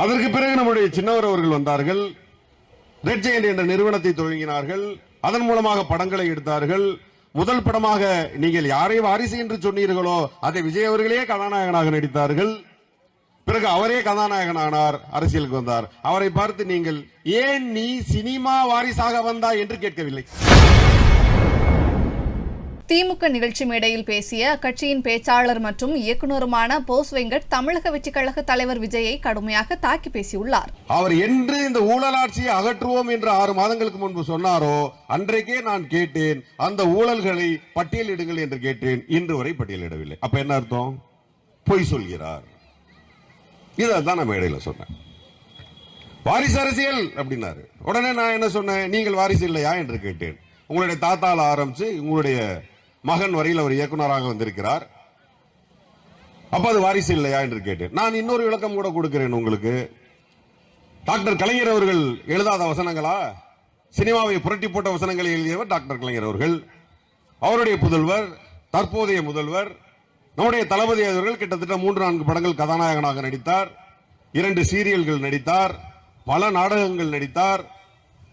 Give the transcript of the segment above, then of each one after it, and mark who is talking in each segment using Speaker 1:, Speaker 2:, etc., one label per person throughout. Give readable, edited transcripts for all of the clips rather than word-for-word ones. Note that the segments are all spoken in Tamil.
Speaker 1: அதற்கு பிறகு நம்முடைய சின்னவர் அவர்கள் வந்தார்கள். ரெட் ஜெயண்ட் என்ற நிறுவனத்தை துவங்கினார்கள். அதன் மூலமாக படங்களை எடுத்தார்கள். முதல் படமாக நீங்கள் யாரை வாரிசு என்று சொன்னீர்களோ அதை விஜய் அவர்களே கதாநாயகனாக நடித்தார்கள். பிறகு அவரே கதாநாயகனானார், அரசியலுக்கு வந்தார். அவரை பார்த்து நீங்கள் ஏன் நீ சினிமா வாரிசாக வந்தாய் என்று கேட்கவில்லை.
Speaker 2: திமுக நிகழ்ச்சி மேடையில் பேசிய அக்கட்சியின் பேச்சாளர் மற்றும் இயக்குநருமான போஸ் வெங்கட் தமிழக வெற்றிக் கழக தலைவர் விஜயை கடுமையாக தாக்கி பேசியுள்ளார்.
Speaker 1: அவர் என்று இந்த ஊழல் ஆட்சியை அகற்றுவோம் என்று 6 மாதங்களுக்கு முன்பு சொன்னாரோ அன்றைக்கே நான் கேட்டேன், அந்த ஊழல்களை பட்டியலிடுங்கள் என்று கேட்டேன். இன்று வரை பட்டியலிடவில்லை. அப்ப என்ன அர்த்தம்? பொய் சொல்கிறார். இதான் நான் மேடையில சொன்னேன். வாரிசு அரசியல் அப்படின்னாரு. உடனே நான் என்ன சொன்னேன்? நீங்கள் வாரிசு இல்லையா என்று கேட்டேன். உங்களுடைய தாத்தால ஆரம்பிச்சு உங்களுடைய மகன் வரையில் அவர் இயக்குநராக வந்திருக்கிறார். அப்ப அது வாரிசு இல்லையா என்று கேட்டேன். நான் இன்னொரு விளக்கம் கூட கொடுக்கிறேன் உங்களுக்கு. டாக்டர் கலைஞர் அவர்கள் எழுதாத வசனங்களா? சினிமாவை புரட்டி போட்ட வசனங்களை எழுதியவர் டாக்டர் கலைஞர் அவர்கள். அவருடைய புதல்வர், தற்போதைய முதல்வர் நம்முடைய தளபதி அவர்கள் கிட்டத்தட்ட 3-4 படங்கள் கதாநாயகனாக நடித்தார். 2 சீரியல்கள் நடித்தார். பல நாடகங்கள் நடித்தார்.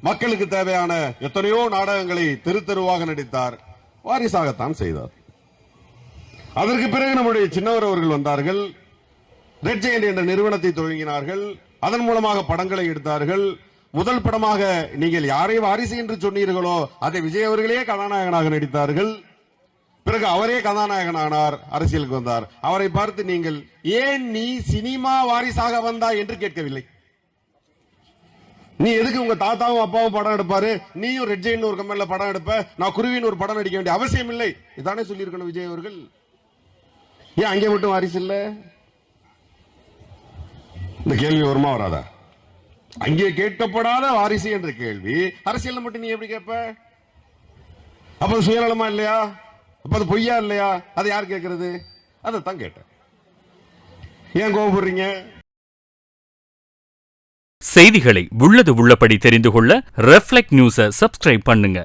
Speaker 1: மக்களுக்கு தேவையான எத்தனையோ நாடகங்களை தெரு தெருவாக நடித்தார். வாரிசாகத்தான் செய்தார். அதற்கு பிறகு நம்முடைய சின்னவர் அவர்கள் வந்தார்கள். ரெட் ஜெயண்ட் என்ற நிறுவனத்தை துவங்கினார்கள். அதன் மூலமாக படங்களை எடுத்தார்கள். முதல் படமாக நீங்கள் யாரை வாரிசு என்று சொன்னீர்களோ அதை விஜய் அவர்களே கதாநாயகனாக நடித்தார்கள். பிறகு அவரே கதாநாயகனானார், அரசியலுக்கு வந்தார். அவரை பார்த்து நீங்கள் ஏன் நீ சினிமா வாரிசாக வந்தாய் என்று கேட்கவில்லை. நீ எதுக்கு உங்க தாத்தாவும் அப்பாவும் படம் எடுப்பாரு, நீயும் ரெட் ஜெயண்ட் ஒரு கம்பெனில படம் எடுப்ப, நான் குருவின் ஒரு படம் நடிக்க வேண்டிய அவசியம் இல்லை. இதானே சொல்லியிருக்கணும் விஜய் அவர்கள். ஏன் அங்கே மட்டும் வாரிசு இல்ல? இந்த கேள்வி வருமா வராதா? அங்கே கேட்கப்படாத வாரிசு என்ற கேள்வி அரசியல் மட்டும் நீ எப்படி கேட்ப? அப்ப சுயநலமா இல்லையா? அப்ப அது பொய்யா இல்லையா? அதை யார் கேட்கறது? அதைத்தான் கேட்டேன். ஏன் கோபப்படுறீங்க?
Speaker 3: செய்திகளை உள்ளது உள்ளபடி தெரிந்து கொள்ள ரெஃப்ளெக்ட் நியூஸை சப்ஸ்கிரைப் பண்ணுங்க.